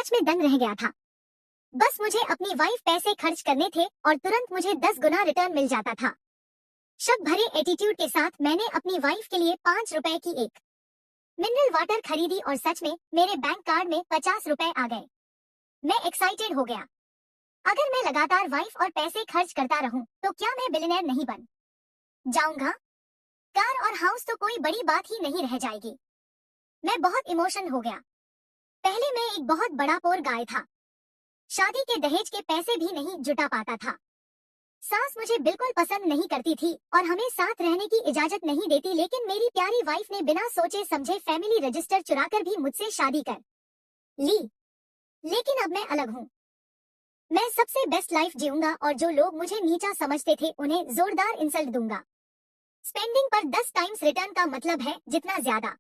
सच में दंग रह गया था। बस मुझे अपनी वाइफ पैसे खर्च करने थे और तुरंत मुझे 10 गुना रिटर्न मिल जाता था। शक भरे एटीट्यूड के साथ मैंने अपनी वाइफ के लिए 5 रुपए की एक मिनरल वाटर खरीदी और सच में मेरे बैंक कार्ड में 50 रुपए आ गए। मैं एक्साइटेड हो गया। अगर मैं लगातार वाइफ और पैसे खर्च करता रहूं, तो क्या मैं बिलियनर नहीं बन जाऊंगा? कार और हाउस तो कोई बड़ी बात ही नहीं रह जाएगी। मैं बहुत इमोशनल हो गया। पहले मैं एक बहुत बड़ा पोर गाय था। शादी के दहेज के पैसे भी नहीं जुटा पाता था। सास मुझे बिल्कुल पसंद नहीं करती थी और हमें साथ रहने की इजाजत नहीं देती, लेकिन मेरी प्यारी वाइफ ने बिना सोचे समझे फैमिली रजिस्टर चुराकर भी मुझसे शादी कर ली। लेकिन अब मैं अलग हूँ। मैं सबसे बेस्ट लाइफ जीऊंगा और जो लोग मुझे नीचा समझते थे उन्हें जोरदार इंसल्ट दूंगा। स्पेंडिंग पर 10 टाइम्स रिटर्न का मतलब है जितना ज्यादा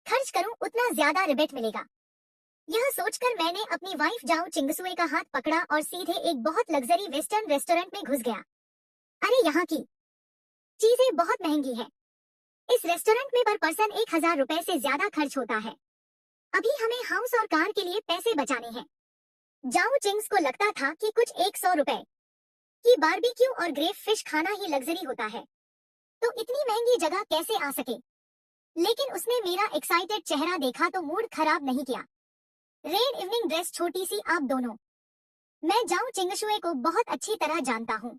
खर्च करूं उतना ज्यादा रिबेट मिलेगा। यह सोचकर मैंने अपनी वाइफ जाओ चिंगसुए का हाथ पकड़ा और सीधे एक बहुत लग्जरी वेस्टर्न रेस्टोरेंट में घुस गया। अरे यहाँ की चीजें बहुत महंगी है। इस रेस्टोरेंट में पर पर्सन 1000 रुपए से ज्यादा खर्च होता है। अभी हमें हाउस और कार के लिए पैसे बचाने हैं। जाओ चिंग्स को लगता था कि कुछ 100 रुपए की बारबेक्यू और ग्रेव फिश खाना ही लग्जरी होता है, तो इतनी महंगी जगह कैसे आ सके। लेकिन उसने मेरा एक्साइटेड चेहरा देखा तो मूड खराब नहीं किया। रेड इवनिंग ड्रेस, छोटी सी आप दोनों। मैं जाओ चिंगशुए को बहुत अच्छी तरह जानता हूँ।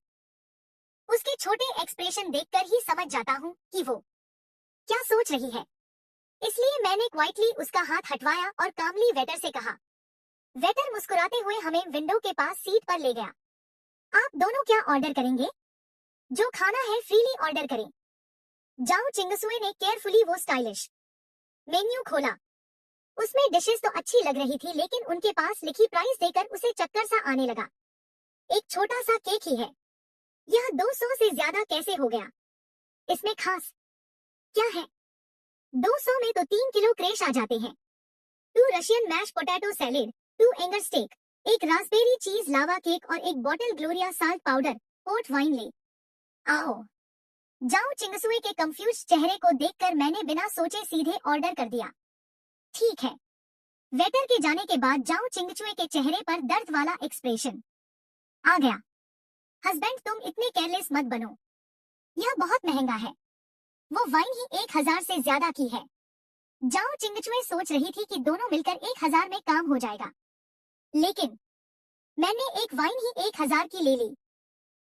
उसके छोटे एक्सप्रेशन देखकर ही समझ जाता हूँ कि वो क्या सोच रही है। इसलिए मैंने क्वाइटली उसका हाथ हटवाया और कामली वेटर से कहा। वेटर मुस्कुराते हुए हमें विंडो के पास सीट पर ले गया। आप दोनों क्या ऑर्डर करेंगे? जो खाना है फ्रीली ऑर्डर करें। जाओ चिंगसुए ने केयरफुली वो स्टाइलिश मेन्यू खोला। उसमें डिशेस तो अच्छी लग रही थी, लेकिन उनके पास लिखी प्राइस देकर उसे चक्कर सा आने लगा। एक छोटा सा केक ही है, यह 200 से ज्यादा कैसे हो गया? इसमें खास क्या है? 200 में तो 3 किलो क्रेश आ जाते हैं। 2 रशियन मैश पोटैटो सैलेड, 2 एंगर स्टेक, एक रास्पबेरी चीज लावा केक और एक बॉटल ग्लोरिया साल्ट पाउडर पोर्ट वाइन ले आओ। जाओ चिंगसुए के कंफ्यूज चेहरे को देखकर मैंने बिना सोचे सीधे ऑर्डर कर दिया। ठीक है। वेटर के जाने के बाद जाओ चिंगचुए के चेहरे पर दर्द वाला एक्सप्रेशन आ गया। हस्बैंड तुम इतने केयरलेस मत बनो, यह बहुत महंगा है। वो वाइन ही 1000 से ज्यादा की है। जाओ चिंगचुए सोच रही थी कि दोनों मिलकर 1000 में काम हो जाएगा, लेकिन मैंने एक वाइन ही 1000 की ले ली।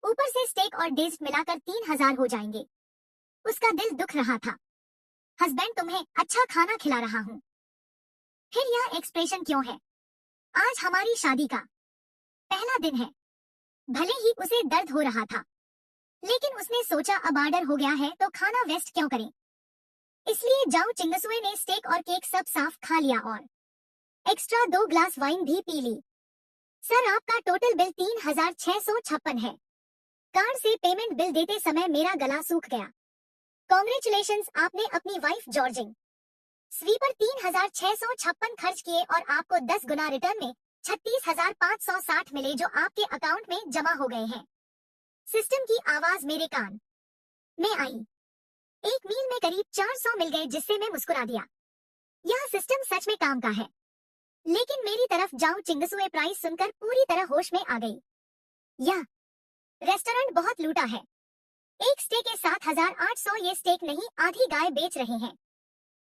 ऊपर से स्टेक और डेज़र्ट मिलाकर 3000 हो जाएंगे। उसका दिल दुख रहा था। हस्बैंड तुम्हें अच्छा खाना खिला रहा हूँ, फिर यह एक्सप्रेशन क्यों है? आज हमारी शादी का पहला दिन है। भले ही उसे दर्द हो रहा था, लेकिन उसने सोचा अब ऑर्डर हो गया है तो खाना वेस्ट क्यों करें। इसलिए जाओ चिंगसुए ने स्टेक और केक सब साफ खा लिया और एक्स्ट्रा 2 ग्लास वाइन भी पी ली। सर आपका टोटल बिल 3656 है। कार्ड से पेमेंट बिल देते समय मेरा गला सूख गया। कॉन्ग्रेचुलेशंस, आपने अपनी वाइफ जॉर्जिंग स्वीपर 3656 खर्च किए और आपको 10 गुना रिटर्न में 36,560 मिले, जो आपके अकाउंट में जमा हो गए हैं। सिस्टम की आवाज मेरे कान में आई। एक मील में करीब 400 मिल गए, जिससे मैं मुस्कुरा दिया। यह सिस्टम सच में काम का है। लेकिन मेरी तरफ जाओ चिंगसुए प्राइस सुनकर पूरी तरह होश में आ गई। यह रेस्टोरेंट बहुत लूटा है। एक स्टेक के 7800, ये स्टेक नहीं आधी गाय बेच रहे हैं।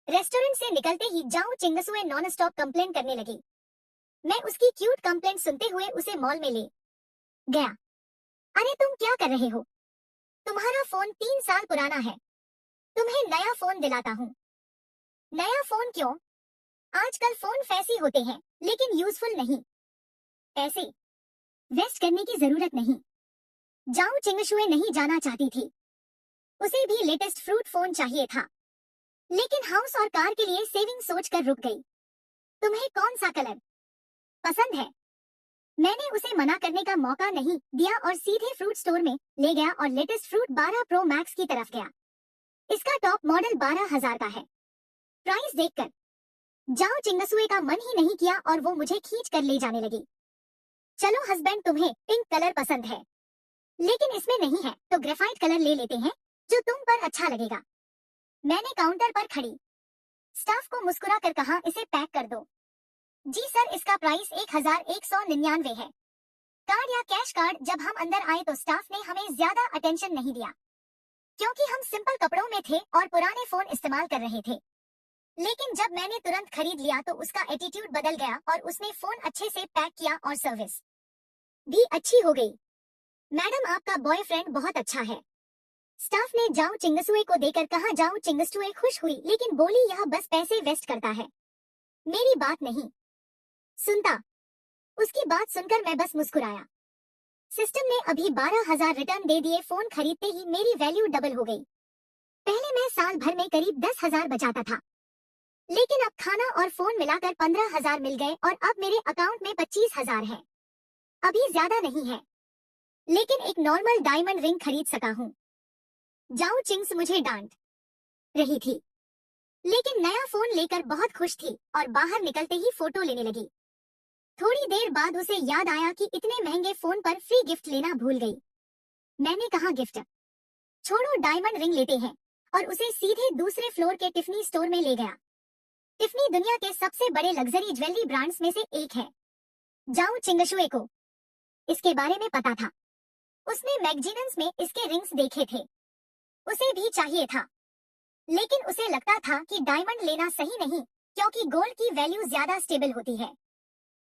रेस्टोरेंट से निकलते ही जाओ चिंगसुए नॉन स्टॉप कंप्लेन करने लगी। मैं उसकी क्यूट कंप्लेंट सुनते हुए उसे मॉल में ले गया। अरे तुम क्या कर रहे हो? तुम्हारा फोन 3 साल पुराना है, तुम्हें नया फोन दिलाता हूँ। नया फोन क्यों? आजकल फोन फैंसी होते हैं लेकिन यूजफुल नहीं। पैसे वेस्ट करने की जरूरत नहीं। जाओ चिंगशुए नहीं जाना चाहती थी। उसे भी लेटेस्ट फ्रूट फोन चाहिए था, लेकिन हाउस और कार के लिए सेविंग सोचकर रुक गई। तुम्हें कौन सा कलर पसंद है? मैंने उसे मना करने का मौका नहीं दिया और सीधे फ्रूट स्टोर में ले गया और लेटेस्ट फ्रूट 12 प्रो मैक्स की तरफ गया। इसका टॉप मॉडल 12,000 का है। प्राइस देखकर जाओ चिंगसुए का मन ही नहीं किया और वो मुझे खींच कर ले जाने लगी। चलो हस्बैंड, तुम्हें पिंक कलर पसंद है, लेकिन इसमें नहीं है तो ग्रेफाइट कलर ले लेते हैं जो तुम पर अच्छा लगेगा। मैंने काउंटर पर खड़ी स्टाफ को मुस्कुरा कर कहा, इसे पैक कर दो। जी सर, इसका प्राइस 1199 है। कार्ड या कैश कार्ड? जब हम अंदर आए तो स्टाफ ने हमें ज्यादा अटेंशन नहीं दिया क्योंकि हम सिंपल कपड़ों में थे और पुराने फोन इस्तेमाल कर रहे थे। लेकिन जब मैंने तुरंत खरीद लिया तो उसका एटीट्यूड बदल गया और उसने फोन अच्छे से पैक किया और सर्विस भी अच्छी हो गई। मैडम, आपका बॉयफ्रेंड बहुत अच्छा है। स्टाफ ने जाओ चिंगसुए को देकर कहा। जाओ चिंगसुए खुश हुई लेकिन बोली यह बस पैसे वेस्ट करता है, मेरी बात नहीं सुनता। उसकी बात सुनकर मैं बस मुस्कुराया। सिस्टम ने अभी 12,000 रिटर्न दे दिए। फोन खरीदते ही मेरी वैल्यू डबल हो गई। पहले मैं साल भर में करीब 10,000 बचाता था, लेकिन अब खाना और फोन मिलाकर 15,000 मिल गए और अब मेरे अकाउंट में 25,000 है। अभी ज्यादा नहीं है, लेकिन एक नॉर्मल डायमंड रिंग खरीद सका हूँ। जाओ चिंग्स मुझे डांट रही थी, लेकिन नया फोन लेकर बहुत खुश थी और बाहर निकलते ही फोटो लेने लगी। थोड़ी देर बाद उसे याद आया कि इतने महंगे फोन पर फ्री गिफ्ट लेना भूल गई। मैंने कहा गिफ्ट छोड़ो, डायमंड रिंग लेते हैं, और उसे सीधे दूसरे फ्लोर के टिफनी स्टोर में ले गया। टिफनी दुनिया के सबसे बड़े लग्जरी ज्वेलरी ब्रांड्स में से एक है। जाओ चिंगशुए को इसके बारे में पता था। उसने मैगजीन्स में इसके रिंग्स देखे थे, उसे भी चाहिए था, लेकिन उसे लगता था कि डायमंड लेना सही नहीं क्योंकि गोल्ड की वैल्यू ज्यादा स्टेबल होती है।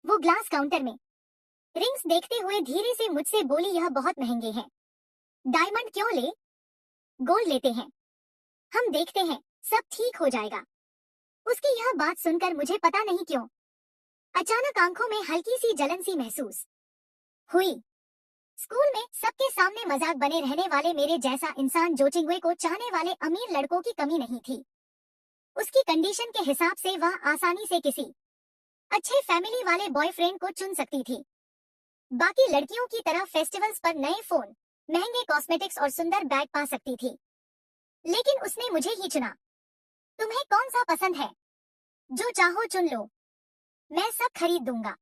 वो ग्लास काउंटर में रिंग्स देखते हुए धीरे से मुझसे बोली यह बहुत महंगे हैं, डायमंड क्यों ले, गोल्ड लेते हैं, हम देखते हैं सब ठीक हो जाएगा। उसकी यह बात सुनकर मुझे पता नहीं क्यों अचानक आंखों में हल्की सी जलन सी महसूस हुई। स्कूल में सबके सामने मजाक बने रहने वाले मेरे जैसा इंसान जोचिंगवे को चाहने वाले अमीर लड़कों की कमी नहीं थी। उसकी कंडीशन के हिसाब से वह आसानी से किसी अच्छे फैमिली वाले बॉयफ्रेंड को चुन सकती थी। बाकी लड़कियों की तरह फेस्टिवल्स पर नए फोन, महंगे कॉस्मेटिक्स और सुंदर बैग पा सकती थी, लेकिन उसने मुझे ही चुना। तुम्हें कौन सा पसंद है, जो चाहो चुन लो, मैं सब खरीद दूंगा।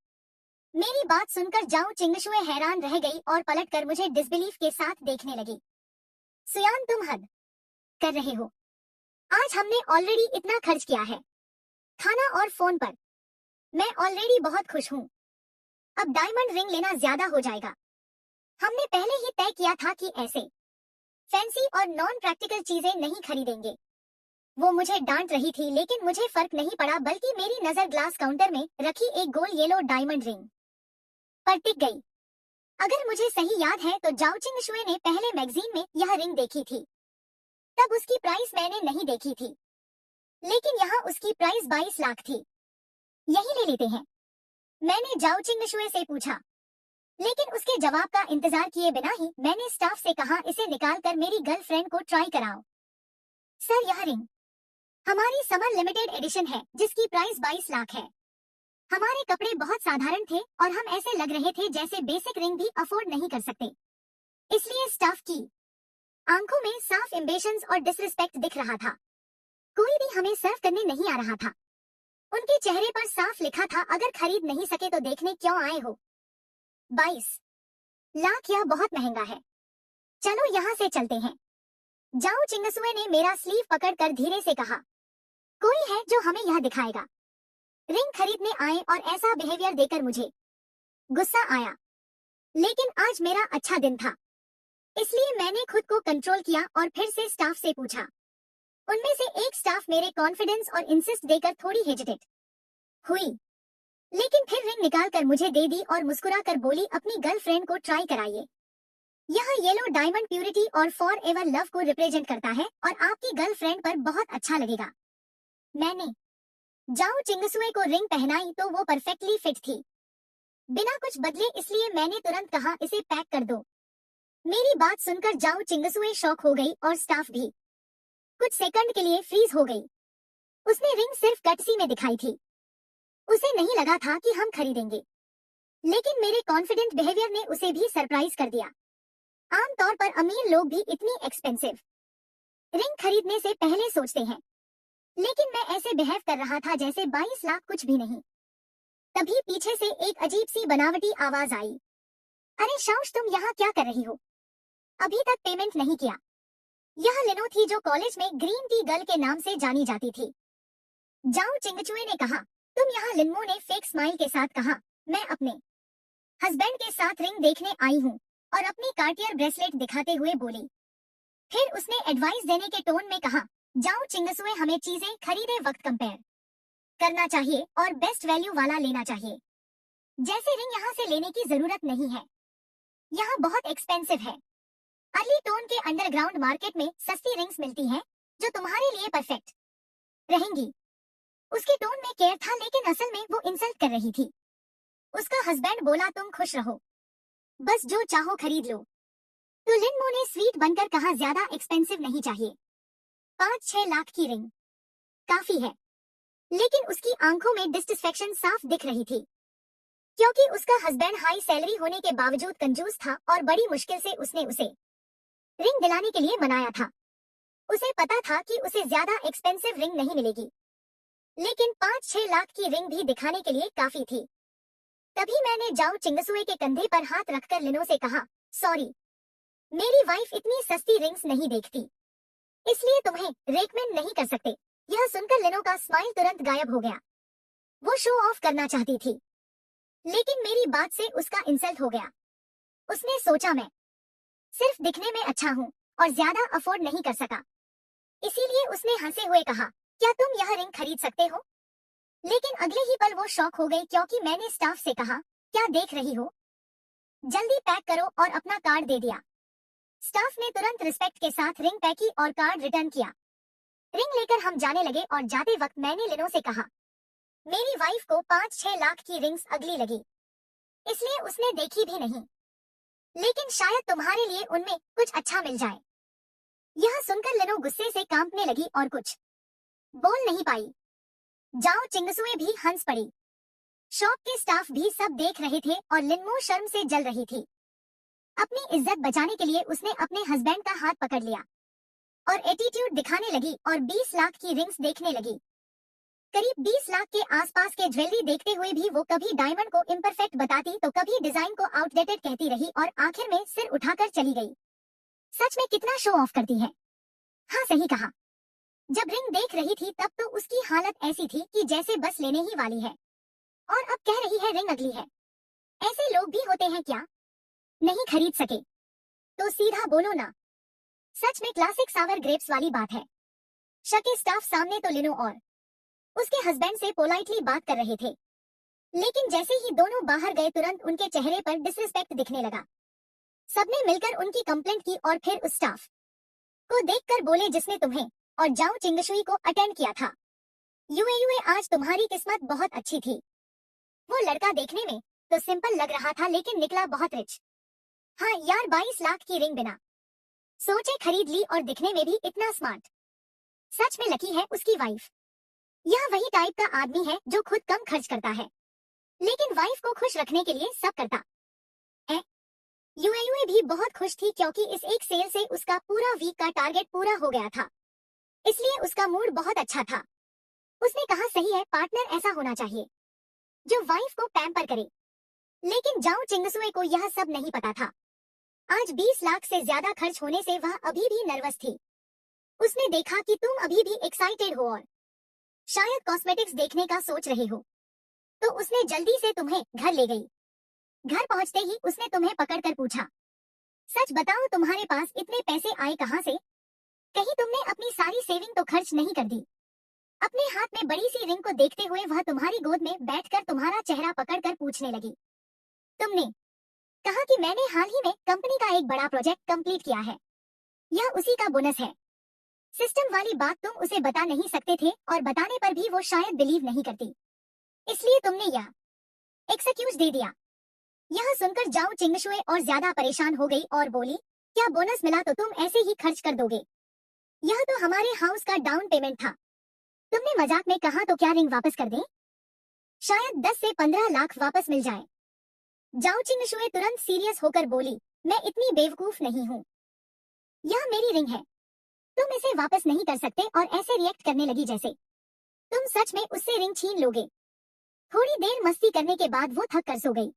मेरी बात सुनकर जाओ चिंगशुए हैरान रह गई और पलटकर मुझे डिसबिलीफ के साथ देखने लगी। सुयान, तुम हद कर रहे हो। आज हमने ऑलरेडी इतना खर्च किया है, खाना और फोन पर। मैं ऑलरेडी बहुत खुश हूँ, अब डायमंड रिंग लेना ज्यादा हो जाएगा। हमने पहले ही तय किया था कि ऐसे फैंसी और नॉन प्रैक्टिकल चीजें नहीं खरीदेंगे। वो मुझे डांट रही थी लेकिन मुझे फर्क नहीं पड़ा, बल्कि मेरी नजर ग्लास काउंटर में रखी एक गोल येलो डायमंड रिंग पर टिक गई। अगर मुझे सही याद है तो जाओ चिंगशुए ने पहले मैगजीन में यह रिंग देखी थी, तब उसकी प्राइस मैंने नहीं देखी थी, लेकिन यहाँ उसकी प्राइस 22 लाख थी। यही ले लेते हैं, मैंने जाओ चिंगशुए से पूछा, लेकिन उसके जवाब का इंतजार किए बिना ही मैंने स्टाफ से कहा इसे निकालकर मेरी गर्लफ्रेंड को ट्राई कराओ। सर, यह रिंग हमारी समर लिमिटेड एडिशन है जिसकी प्राइस 22 लाख है। हमारे कपड़े बहुत साधारण थे और हम ऐसे लग रहे थे जैसे बेसिक रिंग भी अफोर्ड नहीं कर सकते, इसलिए स्टाफ की आंखों में साफ एम्बिशंस और डिसरिस्पेक्ट दिख रहा था। कोई भी हमें सर्व करने नहीं आ रहा था। उनके चेहरे पर साफ लिखा था, अगर खरीद नहीं सके तो देखने क्यों आए हो। 22 लाख, यह बहुत महंगा है, चलो यहाँ से चलते हैं। जाओ चिंगसुए ने मेरा स्लीव पकड़कर धीरे से कहा, कोई है जो हमें यह दिखाएगा। रिंग खरीदने आए और ऐसा बिहेवियर देकर मुझे गुस्सा आया, लेकिन आज मेरा अच्छा दिन था, इसलिए मैंने खुद को कंट्रोल किया और फिर से स्टाफ से पूछा। उनमें से एक स्टाफ मेरे कॉन्फिडेंस और इंसिस्ट देकर थोड़ी हेजिटेट हुई, लेकिन फिर रिंग निकालकर मुझे दे दी और मुस्कुराकर बोली अपनी गर्लफ्रेंड को ट्राई कराइए। यह येलो डायमंड प्यूरिटी और फॉर एवर लव को रिप्रेजेंट करता है और आपकी गर्लफ्रेंड पर बहुत अच्छा लगेगा। मैंने जाओ चिंगसुए को रिंग पहनाई तो वो परफेक्टली फिट थी, बिना कुछ बदले, इसलिए मैंने तुरंत कहा इसे पैक कर दो। मेरी बात सुनकर जाओ चिंगसुए शॉक हो गई और स्टाफ भी कुछ सेकंड के लिए फ्रीज हो गई। उसने रिंग सिर्फ कटसी में दिखाई थी, उसे नहीं लगा था कि हम खरीदेंगे, लेकिन मेरे कॉन्फिडेंट बिहेवियर ने उसे भी सरप्राइज कर दिया। आमतौर पर अमीर लोग भी इतनी एक्सपेंसिव रिंग खरीदने से पहले सोचते हैं, लेकिन मैं ऐसे बिहेव कर रहा था जैसे 22 लाख कुछ भी नहीं। तभी पीछे से एक अजीब सी बनावटी आवाज आई, अरे शाउश, तुम यहाँ क्या कर रही हो, अभी तक पेमेंट नहीं किया। यह लिनो थी जो कॉलेज में ग्रीन टी गर्ल के नाम से जानी जाती थी। जाओ चिंगचुए ने कहा, तुम यहाँ, लिन्मो ने फेक स्माइल के साथ कहा। मैं अपने हस्बैंड के साथ रिंग देखने आई हूँ, और अपनी कार्टियर ब्रेसलेट दिखाते हुए बोली। फिर उसने एडवाइस देने के टोन में कहा, जाओ चिंगसुए, हमें चीजें खरीदे वक्त कंपेयर करना चाहिए और बेस्ट वैल्यू वाला लेना चाहिए। जैसे रिंग यहाँ से लेने की जरूरत नहीं है, यहाँ बहुत एक्सपेंसिव है। अर्ली टोन के अंडरग्राउंड मार्केट में सस्ती रिंग्स मिलती हैं जो तुम्हारे लिए परफेक्ट रहेंगी। उसके टोन में केयर था, लेकिन असल में वो इंसल्ट कर रही थी। उसका हस्बैंड बोला, तुम खुश रहो, बस जो चाहो खरीद लो। तो लिन्मो ने स्वीट बनकर कहा, ज्यादा एक्सपेंसिव नहीं चाहिए, 5-6 लाख की रिंग काफी है। लेकिन उसकी आंखों में डिससेटिस्फैक्शन साफ दिख रही थी, क्योंकि उसका हस्बैंड हाई सैलरी होने के बावजूद कंजूस था और बड़ी मुश्किल से उसने उसे रिंग दिलाने के लिए मनाया था। उसे पता था कि उसे ज्यादा एक्सपेंसिव रिंग नहीं मिलेगी, लेकिन 5-6 लाख की रिंग भी दिखाने के लिए काफी थी। तभी मैंने जाओ चिंगसुए के कंधे पर हाथ रखकर लिनो से कहा, सॉरी, मेरी वाइफ इतनी सस्ती रिंग्स नहीं देखती, इसलिए तुम्हें रेकमेंड नहीं कर सकते। यह सुनकर लिनो का स्माइल तुरंत गायब हो गया। वो शो ऑफ करना चाहती थी, लेकिन मेरी बात से उसका इंसल्ट हो गया। उसने सोचा, मैं सिर्फ दिखने में अच्छा हूँ और ज्यादा अफोर्ड नहीं कर सका, इसीलिए उसने हंसे हुए कहा, क्या तुम यह रिंग खरीद सकते हो? लेकिन अगले ही पल वो शॉक हो गई, क्योंकि मैंने स्टाफ से कहा, क्या देख रही हो, जल्दी पैक करो, और अपना कार्ड दे दिया। स्टाफ ने तुरंत रिस्पेक्ट के साथ रिंग पैक की और कार्ड रिटर्न किया। रिंग लेकर हम जाने लगे और जाते वक्त मैंने लिनो से कहा, मेरी वाइफ को 5-6 लाख की रिंग्स अगली लगी, इसलिए उसने देखी भी नहीं, लेकिन शायद तुम्हारे लिए उनमें कुछ अच्छा मिल जाए। यह सुनकर लिनो गुस्से से कांपने लगी और कुछ बोल नहीं पाई। जाओ चिंगसुए भी हंस पड़ी। शॉप के स्टाफ भी सब देख रहे थे और लिन्मो शर्म से जल रही थी। अपनी इज्जत बचाने के लिए उसने अपने हस्बैंड का हाथ पकड़ लिया और एटीट्यूड दिखाने लगी और 20 लाख की रिंग्स देखने लगी। करीब 20 लाख के आसपास के ज्वेलरी देखते हुए भी वो कभी डायमंड को इम्परफेक्ट बताती तो कभी डिजाइन को आउटडेटेड कहती रही और आखिर में सिर उठाकर चली गई। सच में कितना शो ऑफ करती है। हाँ, सही कहा। जब रिंग देख रही थी तब तो उसकी हालत ऐसी थी कि जैसे बस लेने ही वाली है, और अब कह रही है रिंग अगली है। ऐसे लोग भी होते हैं क्या? नहीं खरीद सके तो सीधा बोलो ना। सच में क्लासिक सावर ग्रेप्स वाली बात है। शके स्टाफ सामने तो लिनो और उसके हस्बैंड से पोलाइटली बात कर रहे थे, लेकिन जैसे ही दोनों बाहर गए तुरंत उनके चेहरे पर डिसरिस्पेक्ट दिखने लगा। सबने मिलकर उनकी कंप्लेंट की और फिर उस स्टाफ को देखकर बोले जिसने तुम्हें और जाओ चिंगशुई को अटेंड किया था, युए आज तुम्हारी किस्मत बहुत अच्छी थी। वो लड़का देखने में तो सिंपल लग रहा था, लेकिन निकला बहुत रिच। हाँ यार, 22 लाख की रिंग बिना सोचे खरीद ली और दिखने में भी इतना स्मार्ट। सच में लकी है उसकी वाइफ। यह वही टाइप का आदमी है जो खुद कम खर्च करता है, लेकिन वाइफ को खुश रखने के लिए सब करता है। युए भी बहुत खुश थी, क्योंकि इस एक सेल से उसका पूरा वीक का टारगेट पूरा हो गया था, इसलिए उसका मूड बहुत अच्छा था। उसने कहा, सही है, पार्टनर ऐसा होना चाहिए जो वाइफ को पैम्पर करे। लेकिन जाओ चिंगसुए को यह सब नहीं पता था। आज 20 लाख से ज्यादा खर्च होने से वह अभी भी नर्वस थी। उसने देखा कि तुम अभी भी एक्साइटेड हो और शायद कॉस्मेटिक्स देखने का सोच रहे हो, तो उसने जल्दी से तुम्हें घर ले गई। घर पहुंचते ही उसने तुम्हें पकड़कर पूछा, सच बताओ तुम्हारे पास इतने पैसे आए कहां से? कहीं तुमने अपनी सारी सेविंग तो खर्च नहीं कर दी? अपने हाथ में बड़ी सी रिंग को देखते हुए वह तुम्हारी गोद में बैठकर तुम्हारा चेहरा पकड़कर पूछने लगी। तुमने कहा कि मैंने हाल ही में कंपनी का एक बड़ा प्रोजेक्ट कंप्लीट किया है, यह उसी का बोनस है। सिस्टम वाली बात तुम उसे बता नहीं सकते थे, और बताने पर भी वो शायद बिलीव नहीं करती, इसलिए तुमने यह एक्सक्यूज दे दिया। यह सुनकर जाओ चिंगशुए और ज्यादा परेशान हो गई और बोली, क्या बोनस मिला तो तुम ऐसे ही खर्च कर दोगे? यह तो हमारे हाउस का डाउन पेमेंट था। तुमने मजाक में कहा तो क्या रिंग वापस कर दें? शायद 10 से 15 लाख वापस मिल जाए। जाओ चिंगशुए तुरंत सीरियस होकर बोली, मैं इतनी बेवकूफ नहीं हूँ, यह मेरी रिंग है, तुम इसे वापस नहीं कर सकते। और ऐसे रिएक्ट करने लगी जैसे तुम सच में उससे रिंग छीन लोगे। थोड़ी देर मस्ती करने के बाद वो थक कर सो गई।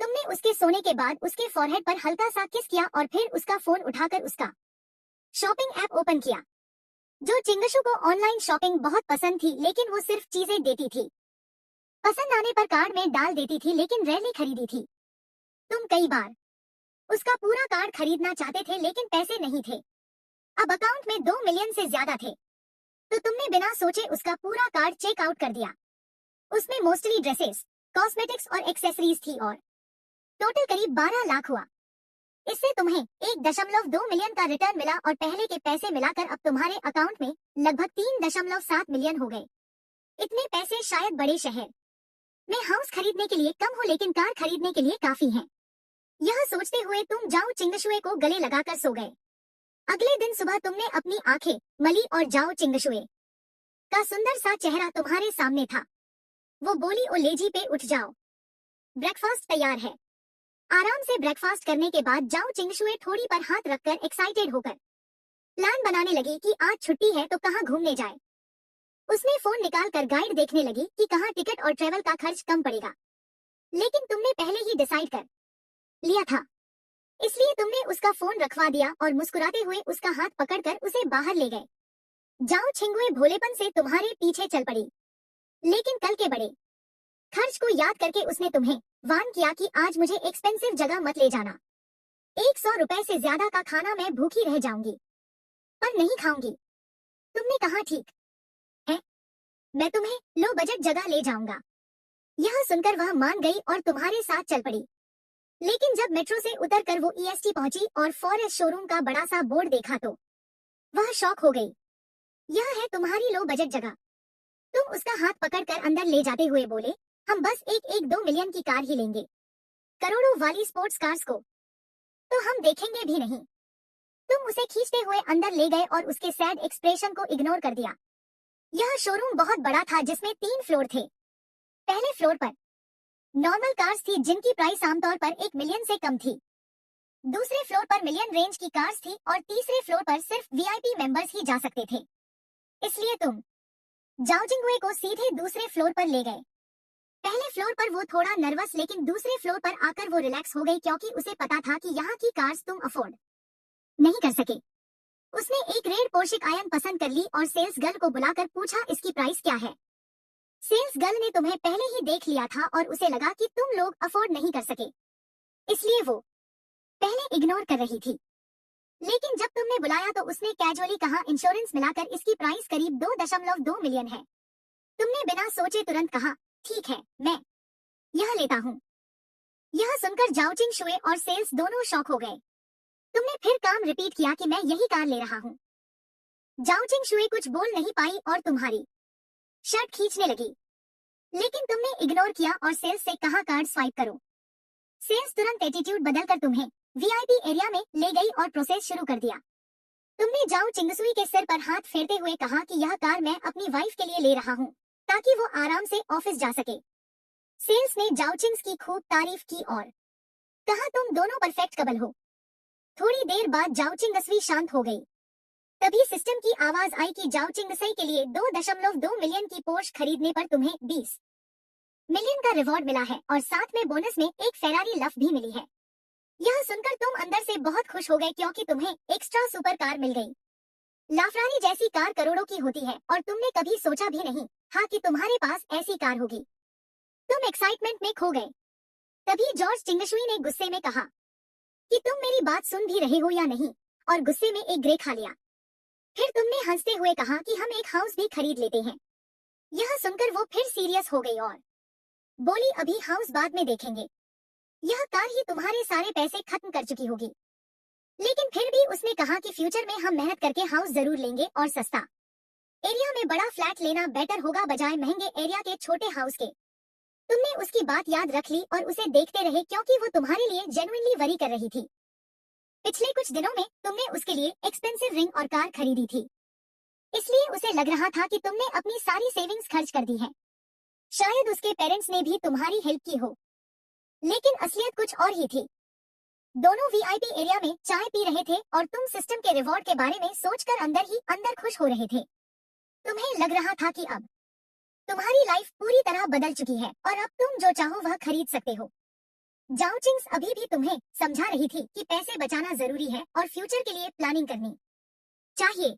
तुमने उसके सोने के बाद उसके फॉरहेड पर हल्का सा किस किया और फिर उसका फोन उठाकर उसका शॉपिंग ऐप ओपन किया। जो चिंगशु को ऑनलाइन शॉपिंग बहुत पसंद थी, लेकिन वो सिर्फ चीजें देती थी, पसंद आने पर कार्ड में डाल देती थी लेकिन रैली खरीदी थी। तुम कई बार उसका पूरा कार्ड खरीदना चाहते थे लेकिन पैसे नहीं थे। अब अकाउंट में 2 मिलियन से ज्यादा थे तो तुमने बिना सोचे उसका पूरा कार्ड चेक आउट कर दिया। उसमें मोस्टली ड्रेसेस, कॉस्मेटिक्स और एक्सेसरीज थी और टोटल करीब 12 लाख हुआ। इससे तुम्हें 1.2 मिलियन का रिटर्न मिला और पहले के पैसे मिलाकर अब तुम्हारे अकाउंट में लगभग 3.7 मिलियन हो गए। इतने पैसे शायद बड़े शहर में हाउस खरीदने के लिए कम हो लेकिन कार खरीदने के लिए काफी हैं। यह सोचते हुए तुम जाओ चिंगशुए को गले लगाकर सो गए। अगले दिन सुबह तुमने अपनी आंखें मली और जाओ चिंगशुए का सुंदर सा चेहरा तुम्हारे सामने था। वो बोली, ओ लेजी पे उठ जाओ, ब्रेकफास्ट तैयार है। आराम से ब्रेकफास्ट करने के बाद जाओ चिंगशुए ठोड़ी पर हाथ रखकर एक्साइटेड होकर प्लान बनाने लगी कि आज छुट्टी है तो कहाँ घूमने जाए। उसने फोन निकाल कर गाइड देखने लगी कि कहाँ टिकट और ट्रेवल का खर्च कम पड़ेगा, लेकिन तुमने पहले ही डिसाइड कर लिया था इसलिए तुमने उसका फोन रखवा दिया और मुस्कुराते हुए उसका हाथ पकड़कर उसे बाहर ले गए। जाओ छिंगुए भोलेपन से तुम्हारे पीछे चल पड़ी, लेकिन कल के बड़े खर्च को याद करके उसने तुम्हें वार्न किया कि आज मुझे एक्सपेंसिव जगह मत ले जाना। 100 रुपए से ज्यादा का खाना मैं भूखी रह जाऊंगी पर नहीं खाऊंगी। तुमने कहा ठीक है, मैं तुम्हें लो बजट जगह ले जाऊंगा। यह सुनकर वह मान गई और तुम्हारे साथ चल पड़ी। लेकिन जब मेट्रो से उतरकर वो ईएसटी पहुंची और फॉरेस्ट शोरूम का बड़ा सा बोर्ड देखा तो वह शॉक हो गई। यह है तुम्हारी लो बजट जगह। तुम उसका हाथ पकड़कर अंदर ले जाते हुए बोले, हम बस 1-2 मिलियन की कार ही लेंगे, करोड़ों वाली स्पोर्ट्स कार्स को तो हम देखेंगे भी नहीं। तुम उसे खींचते हुए अंदर ले गए और उसके सैड एक्सप्रेशन को इग्नोर कर दिया। यह शोरूम बहुत बड़ा था जिसमें 3 फ्लोर थे। पहले फ्लोर पर नॉर्मल कार्स थी जिनकी प्राइस आमतौर पर 1 मिलियन से कम थी। दूसरे फ्लोर पर मिलियन रेंज की कार्स थी और तीसरे फ्लोर पर सिर्फ वीआईपी मेंबर्स ही जा सकते थे। इसलिए तुम जाओजिंगवे को सीधे दूसरे फ्लोर पर ले गए। पहले फ्लोर पर वो थोड़ा नर्वस लेकिन दूसरे फ्लोर पर आकर वो रिलैक्स हो गई क्योंकि उसे पता था कि यहाँ की कार्स तुम अफोर्ड नहीं कर सके। उसने एक रेड पोर्शे कायन पसंद कर ली और सेल्स गर्ल को बुलाकर पूछा, इसकी प्राइस क्या है। सेल्स गर्ल ने तुम्हें पहले ही देख लिया था और उसे लगा कि तुम लोग अफोर्ड नहीं कर सके, इसलिए वो पहले इग्नोर कर रही थी। लेकिन जब तुमने बुलाया तो उसने कैजुअली कहा, इंश्योरेंस मिलाकर इसकी प्राइस करीब 2.2 मिलियन है। तुमने बिना सोचे तुरंत कहा, ठीक है, मैं यह लेता हूँ। यह सुनकर जाओचिंग शुए और सेल्स दोनों शॉक हो गए। तुमने फिर काम रिपीट किया कि मैं यही कार ले रहा हूँ। जाओचिंग शुए कुछ बोल नहीं पाई और तुम्हारी शर्ट खींचने लगी, लेकिन तुमने इग्नोर किया और सेल्स से कहा, कार्ड स्वाइप करो। सेल्स तुरंत एटीट्यूड बदलकर तुम्हें वीआईपी एरिया में ले गई और प्रोसेस शुरू कर दिया। तुमने जाओ चिंगसुई के सिर पर हाथ फेरते हुए कहा कि यह कार मैं अपनी वाइफ के लिए ले रहा हूँ ताकि वो आराम से ऑफिस जा सके। सेल्स ने जाओचिंग्स की खूब तारीफ की और कहा, तुम दोनों परफेक्ट कपल हो। थोड़ी देर बाद जाओचिंगसवी शांत हो गई। तभी सिस्टम की आवाज आई कि जाओचिंगसई के लिए 2.2 मिलियन की पोर्श खरीदने पर तुम्हें 20 मिलियन का रिवॉर्ड मिला है और साथ में बोनस में एक फेरारी लफ भी मिली है। यह सुनकर तुम अंदर से बहुत खुश हो गए क्योंकि तुम्हें एक्स्ट्रा सुपर कार मिल गई। लाफरानी जैसी कार करोड़ों की होती है और तुमने कभी सोचा भी नहीं हाँ कि तुम्हारे पास ऐसी कार होगी। तुम एक्साइटमेंट में खो गए। तभी जॉर्ज चिंगशुई ने गुस्से में कहा कि तुम मेरी बात सुन भी रहे हो या नहीं, और गुस्से में एक ग्रे खा लिया। फिर तुमने हंसते हुए कहा कि हम एक हाउस भी खरीद लेते हैं। यह सुनकर वो फिर सीरियस हो गई और बोली, अभी हाउस बाद में देखेंगे, यह कार ही तुम्हारे सारे पैसे खत्म कर चुकी होगी। लेकिन फिर भी उसने कहा कि फ्यूचर में हम मेहनत करके हाउस जरूर लेंगे और सस्ता एरिया में बड़ा फ्लैट लेना बेटर होगा बजाय महंगे एरिया के छोटे हाउस के। तुमने उसकी बात याद रख ली और उसे देखते रहे क्योंकि वो तुम्हारे लिए जेन्युइनली वरी कर रही थी। पिछले कुछ दिनों में तुमने उसके लिए एक्सपेंसिव रिंग और कार खरीदी थी, इसलिए उसे लग रहा था कि तुमने अपनी सारी सेविंग्स खर्च कर दी है। शायद उसके पेरेंट्स ने भी तुम्हारी हेल्प की हो, लेकिन असलियत कुछ और ही थी। दोनों वीआईपी एरिया में चाय पी रहे थे और तुम सिस्टम के रिवॉर्ड के बारे में सोचकर अंदर ही अंदर खुश हो रहे थे। तुम्हें लग रहा था कि अब तुम्हारी लाइफ पूरी तरह बदल चुकी है और अब तुम जो चाहो वह खरीद सकते हो। जाओचिंग्स अभी भी तुम्हें समझा रही थी कि पैसे बचाना जरूरी है और फ्यूचर के लिए प्लानिंग करनी चाहिए,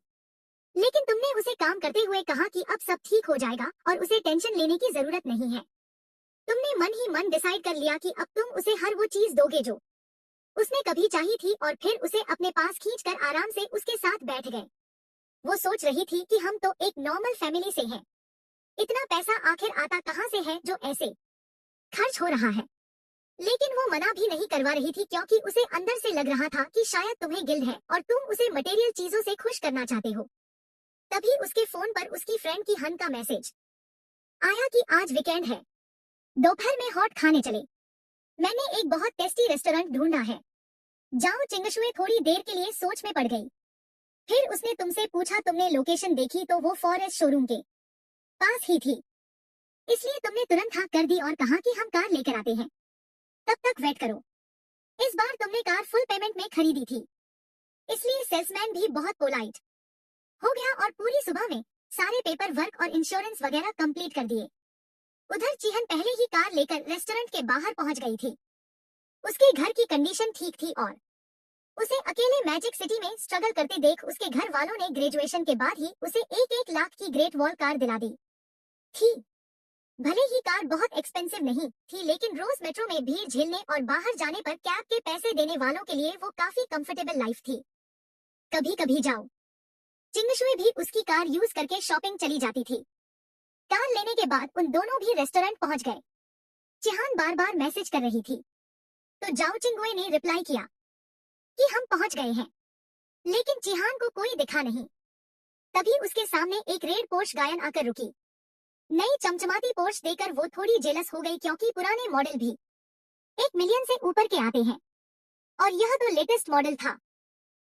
लेकिन तुमने उसे काम करते हुए कहा कि अब सब ठीक हो जाएगा और उसे टेंशन लेने की जरूरत नहीं है। तुमने मन ही मन डिसाइड कर लिया कि अब तुम उसे हर वो चीज दोगे जो उसने कभी चाही थी और फिर उसे अपने पास खींचकर आराम से उसके साथ बैठ गए। वो सोच रही थी कि हम तो एक नॉर्मल फैमिली से हैं। इतना पैसा आखिर आता कहाँ से है जो ऐसे खर्च हो रहा है। लेकिन वो मना भी नहीं करवा रही थी क्योंकि उसे अंदर से लग रहा था कि शायद तुम्हें गिल्ड है और तुम उसे मटेरियल चीजों से खुश करना चाहते हो। तभी उसके फोन पर उसकी फ्रेंड की हन का मैसेज आया कि आज वीकेंड है, दोपहर में हॉट खाने चले। मैंने एक बहुत टेस्टी रेस्टोरेंट ढूंढा है। जाओ चिंगशुए थोड़ी देर के लिए सोच में पड़ गई। फिर उसने तुमसे पूछा तुमने लोकेशन देखी तो वो फॉरेस्ट शोरूम के पास ही थी, इसलिए तुमने तुरंत हाँ कर दी और कहा कि हम कार लेकर आते हैं, तब तक वेट करो। इस बार तुमने कार फुल पेमेंट में खरीदी थी, इसलिए सेल्समैन भी बहुत पोलाइट हो गया और पूरी सुबह में सारे पेपर वर्क और इंश्योरेंस वगैरह कंप्लीट कर दिए। उधर चिहन पहले ही कार लेकर रेस्टोरेंट के बाहर पहुंच गई थी। उसके घर की कंडीशन ठीक थी और उसे अकेले मैजिक सिटी में स्ट्रगल करते देख उसके घर वालों ने ग्रेजुएशन के बाद ही उसे 1-1 लाख की ग्रेट वॉल कार दिला दी थी। भले ही कार बहुत एक्सपेंसिव नहीं थी, लेकिन रोज मेट्रो में भीड़ झेलने और बाहर जाने पर कैब के पैसे देने वालों के लिए वो काफी कंफर्टेबल लाइफ थी। कभी कभी जाओ चिंगशुए भी उसकी कार यूज करके शॉपिंग चली जाती थी। कार लेने के बाद उन दोनों भी रेस्टोरेंट पहुंच गए। चिहान बार बार मैसेज कर रही थी तो जाओ चिंगुए ने रिप्लाई किया कि हम पहुंच गए हैं, लेकिन चिहान को कोई दिखा नहीं। तभी उसके सामने एक रेड पोर्श गायन आकर रुकी। नई चमचमाती पोर्श देखकर वो थोड़ी जेलस हो गई क्योंकि पुराने मॉडल भी 1 मिलियन से ऊपर के आते हैं और यह तो लेटेस्ट मॉडल था,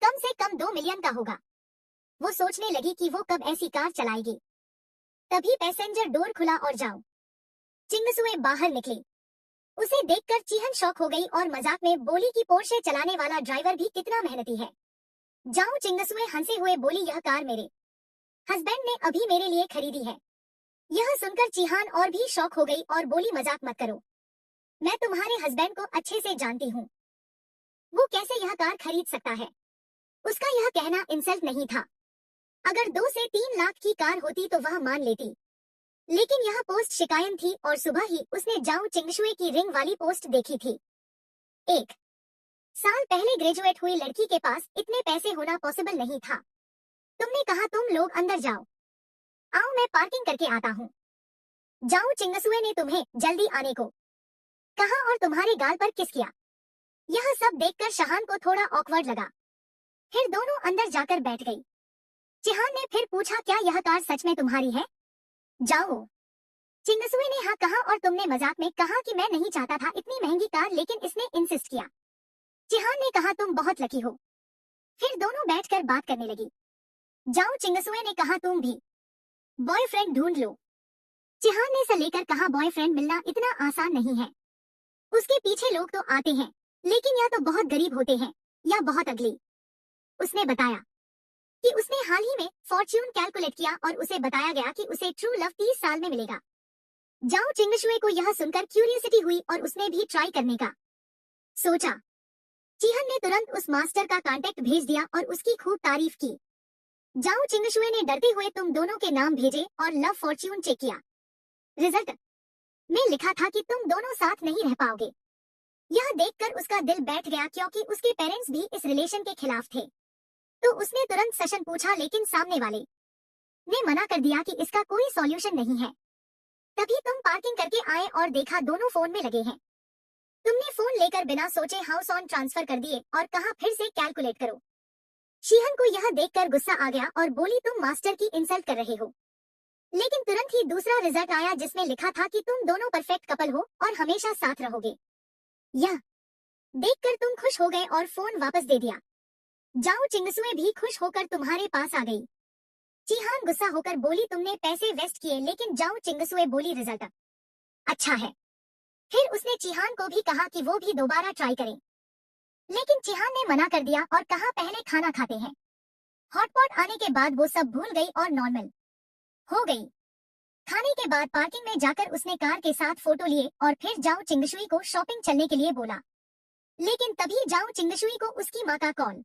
कम से कम 2 मिलियन का होगा। वो सोचने लगी कि वो कब ऐसी कार चलाएगी। तभी पैसेंजर डोर खुला और जाओ चिंगसुए बाहर निकली। उसे देखकर चिहन शॉक हो गई और मजाक में बोली कि पोर्शे चलाने वाला ड्राइवर भी कितना मेहनती है। जाओ चिंगसुए हंसे हुए बोली यह कार मेरे हस्बैंड ने अभी मेरे लिए खरीदी है। यह सुनकर चिहान और भी शॉक हो गई और बोली मजाक मत करो, मैं तुम्हारे हस्बैंड को अच्छे से जानती हूँ, वो कैसे यह कार खरीद सकता है। उसका यह कहना इंसल्ट नहीं था। अगर 2 से 3 लाख की कार होती तो वह मान लेती, लेकिन यह पोस्ट शिकायत थी और सुबह ही उसने जाओ चिंगशुए की रिंग वाली पोस्ट देखी थी। 1 साल पहले ग्रेजुएट हुई लड़की के पास इतने पैसे होना पॉसिबल नहीं था। तुमने कहा तुम लोग अंदर जाओ, आओ मैं पार्किंग करके आता हूँ। जाओ चिंगसुए ने तुम्हें जल्दी आने को कहा और तुम्हारे गाल पर किस किया। यह सब देखकर शहान को थोड़ा ऑकवर्ड लगा। फिर दोनों अंदर जाकर बैठ गई। चिहान ने फिर पूछा क्या यह कार सच में तुम्हारी है? जाओ चिंगसुए ने हाँ कहा और तुमने मजाक में कहा कि मैं नहीं चाहता था इतनी महंगी कार, लेकिन इसने इंसिस्ट किया। चिहान ने कहा तुम बहुत लकी हो। फिर दोनों बैठकर बात करने लगी। जाओ चिंगसुए ने कहा तुम भी बॉयफ्रेंड ढूंढ लो। चिहान ने से लेकर कहा बॉयफ्रेंड मिलना इतना आसान नहीं है, उसके पीछे लोग तो आते हैं, लेकिन या तो बहुत गरीब होते हैं या बहुत अगली। उसने बताया कि उसने हाल ही में फॉर्च्यून कैलकुलेट किया और उसे बताया गया कि उसे ट्रू लव 30 साल में मिलेगा। जाओ चिंगशुए को यह सुनकर क्यूरियोसिटी हुई और उसने भी ट्राई करने का सोचा। चिहन ने तुरंत उस मास्टर का कांटेक्ट भेज दिया और उसकी खूब तारीफ की। जाओ चिंगशुए ने डरते हुए तुम दोनों के नाम भेजे और लव फॉर्च्यून चेक किया। रिजल्ट में लिखा था कि तुम दोनों साथ नहीं रह पाओगे। यह देखकर उसका दिल बैठ गया क्योंकि उसके पेरेंट्स भी इस रिलेशन के खिलाफ थे। तो उसने तुरंत सेशन पूछा, लेकिन सामने वाले ने मना कर दिया कि इसका कोई सॉल्यूशन नहीं है। तभी तुम पार्किंग करके आए और देखा दोनों फोन में लगे हैं। तुमने फोन लेकर बिना सोचे हाउस ऑन ट्रांसफर कर दिए और कहा फिर से कैलकुलेट करो। शिहन को यह देखकर गुस्सा आ गया और बोली तुम मास्टर की इंसल्ट कर रहे हो। लेकिन तुरंत ही दूसरा रिजल्ट आया जिसमें लिखा था कि तुम दोनों परफेक्ट कपल हो और हमेशा साथ रहोगे। यह देखकर तुम खुश हो गए और फोन वापस दे दिया। जाओ चिंगसुए भी खुश होकर तुम्हारे पास आ गई। चिहान गुस्सा होकर बोली तुमने पैसे वेस्ट किए, लेकिन जाओ चिंगसुए बोली रिजल्ट अच्छा है। फिर उसने चिहान को भी कहा कि वो भी दोबारा ट्राई करे, लेकिन चिहान ने मना कर दिया और कहा पहले खाना खाते हैं। हॉटपॉट आने के बाद वो सब भूल गई और नॉर्मल हो गई। खाने के बाद पार्किंग में जाकर उसने कार के साथ फोटो लिए और फिर जाओ चिंगशुई को शॉपिंग चलने के लिए बोला। लेकिन तभी जाओ चिंगशुई को उसकी माँ का कॉल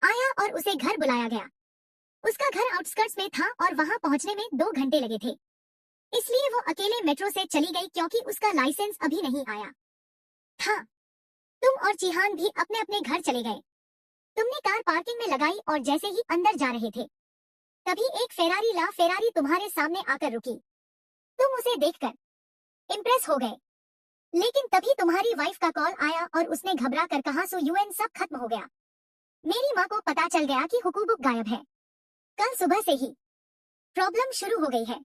आया और उसे घर बुलाया गया। उसका घर आउटस्कर्ट्स में था और वहां पहुंचने में 2 घंटे लगे थे। इसलिए वो अकेले मेट्रो से चली गई क्योंकि उसका लाइसेंस अभी नहीं आया था। तुम और चिहान भी अपने अपने घर चले गए। तुमने कार पार्किंग में लगाई और जैसे ही अंदर जा रहे थे तभी एक फेरारी तुम्हारे सामने आकर रुकी। तुम उसे देखकर इम्प्रेस हो गए, लेकिन तभी तुम्हारी वाइफ का कॉल आया और उसने घबरा कर कहा सो यूएन सब खत्म हो गया। मेरी माँ को पता चल गया कि हुकूबुक गायब है। कल सुबह से ही प्रॉब्लम शुरू हो गई है।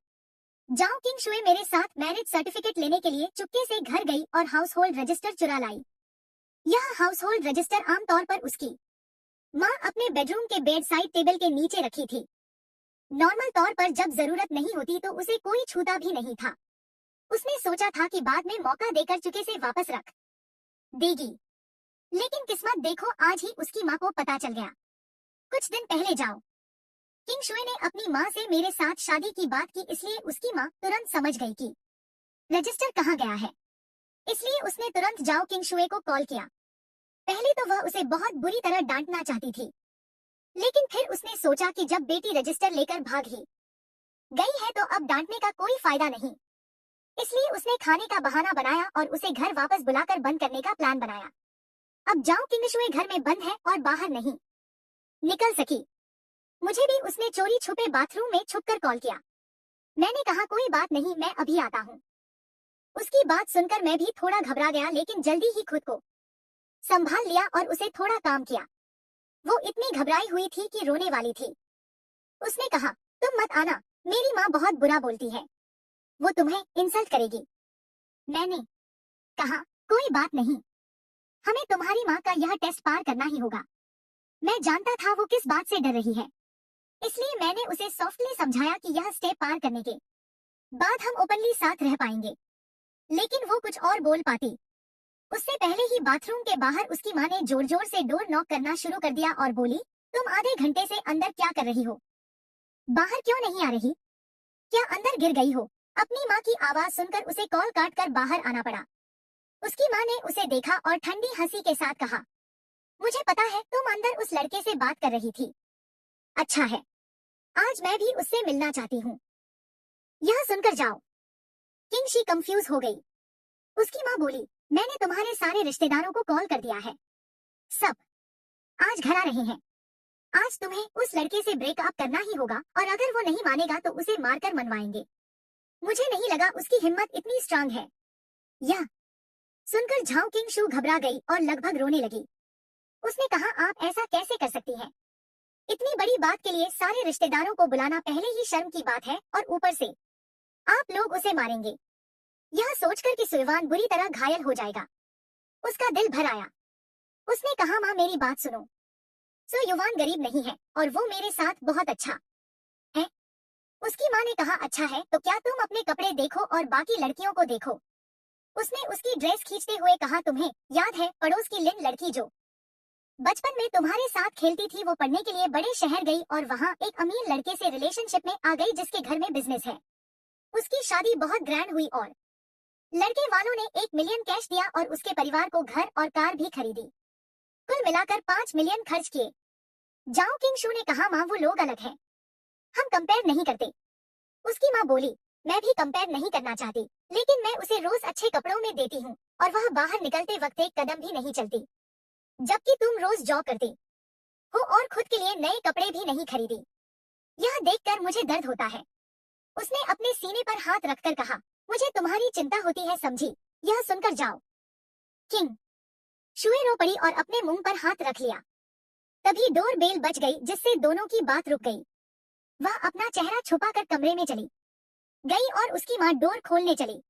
जाओ किंग शुए मेरे साथ मैरिज सर्टिफिकेट लेने के लिए चुपके से घर गई और हाउस होल्ड रजिस्टर चुरा लाई। यह हाउस होल्ड रजिस्टर आमतौर पर उसकी माँ अपने बेडरूम के बेड साइड टेबल के नीचे रखी थी। नॉर्मल तौर पर जब जरूरत नहीं होती तो उसे कोई छूता भी नहीं था। उसने सोचा था कि बाद में मौका देकर चुके से वापस रख देगी, लेकिन किस्मत देखो आज ही उसकी माँ को पता चल गया। कुछ दिन पहले जाओ किंग शुए ने अपनी माँ से मेरे साथ शादी की बात की, इसलिए उसकी माँ तुरंत समझ गई कि रजिस्टर कहाँ गया है। इसलिए उसने तुरंत जाओ किंग शुए को कॉल किया। पहले तो वह उसे बहुत बुरी तरह डांटना चाहती थी, लेकिन फिर उसने सोचा कि जब बेटी रजिस्टर लेकर भाग ही गई है तो अब डांटने का कोई फायदा नहीं। इसलिए उसने खाने का बहाना बनाया और उसे घर वापस बुलाकर बंद करने का प्लान बनाया। अब जाओ किंग शुए घर में बंद है और बाहर नहीं निकल सकी। मुझे भी उसने चोरी छुपे बाथरूम में छुपकर कॉल किया। मैंने कहा कोई बात नहीं, मैं अभी आता हूँ। उसकी बात सुनकर मैं भी थोड़ा घबरा गया, लेकिन जल्दी ही खुद को संभाल लिया और उसे थोड़ा काम किया। वो इतनी घबराई हुई थी कि रोने वाली थी। उसने कहा तुम मत आना, मेरी माँ बहुत बुरा बोलती है, वो तुम्हें इंसल्ट करेगी। मैंने कहा कोई बात नहीं, हमें तुम्हारी माँ का यह टेस्ट पार करना ही होगा। मैं जानता था वो किस बात से डर रही है, इसलिए मैंने उसे सॉफ्टली समझाया कि यह स्टेप पार करने के बाद हम ओपनली साथ रह पाएंगे। लेकिन वो कुछ और बोल पाती उससे पहले ही बाथरूम के बाहर उसकी माँ ने जोर जोर से डोर नॉक करना शुरू कर दिया और बोली तुम आधे घंटे से अंदर क्या कर रही हो, बाहर क्यों नहीं आ रही, क्या अंदर गिर गई हो। अपनी माँ की आवाज सुनकर उसे कॉल काट कर बाहर आना पड़ा। उसकी माँ ने उसे देखा और ठंडी हंसी के साथ कहा मुझे पता है तुम अंदर उस लड़के से बात कर रही थी। अच्छा है, आज मैं भी उससे मिलना चाहती हूँ। यह सुनकर जाओ किंग शी कंफ्यूज हो गई। उसकी माँ बोली मैंने तुम्हारे सारे रिश्तेदारों को कॉल कर दिया है, सब आज घर आ रहे हैं। आज तुम्हें उस लड़के से ब्रेकअप करना ही होगा और अगर वो नहीं मानेगा तो उसे मारकर मनवाएंगे। मुझे नहीं लगा उसकी हिम्मत इतनी स्ट्रांग है। यह सुनकर झाओ किंग शू घबरा गई और लगभग रोने लगी। उसने कहा आप ऐसा कैसे कर सकती हैं? इतनी बड़ी बात के लिए सारे रिश्तेदारों को बुलाना पहले ही शर्म की बात है और ऊपर से आप लोग उसे मारेंगे। यह सोचकर कि सुइवान बुरी तरह घायल हो जाएगा, उसका दिल भर आया। उसने कहा माँ मेरी बात सुनो, सुइवान गरीब नहीं है और वो मेरे साथ बहुत अच्छा है। उसकी माँ ने कहा अच्छा है तो क्या तुम अपने कपड़े देखो और बाकी लड़कियों को देखो। उसने उसकी ड्रेस खींचते हुए कहा तुम्हें याद है पड़ोस की लिन लड़की जो बचपन में तुम्हारे साथ खेलती थी, वो पढ़ने के लिए बड़े शहर गई और वहाँ एक अमीर लड़के से रिलेशनशिप में आ गई जिसके घर में बिजनेस है। उसकी शादी बहुत ग्रैंड हुई और लड़के वालों ने 1 मिलियन कैश दिया और उसके परिवार को घर और कार भी खरीदी। कुल मिलाकर 5 मिलियन खर्च किए। जाओ किंग शू ने कहा माँ वो लोग अलग हैं, हम कंपेयर नहीं करते। उसकी माँ बोली मैं भी कंपेयर नहीं करना चाहती, लेकिन मैं उसे रोज अच्छे कपड़ों में देती हूँ और वह बाहर निकलते वक्त एक कदम भी नहीं चलती, जबकि तुम रोज जॉब करते हो और खुद के लिए नए कपड़े भी नहीं खरीदी। यह देखकर मुझे दर्द होता है। उसने अपने सीने पर हाथ रखकर कहा मुझे तुम्हारी चिंता होती है समझी। यह सुनकर जाओ किंग शुए रो पड़ी और अपने मुंह पर हाथ रख लिया। तभी डोर बेल बज गई जिससे दोनों की बात रुक गई। वह अपना चेहरा छुपाकर कमरे में चली गई और उसकी माँ डोर खोलने चली।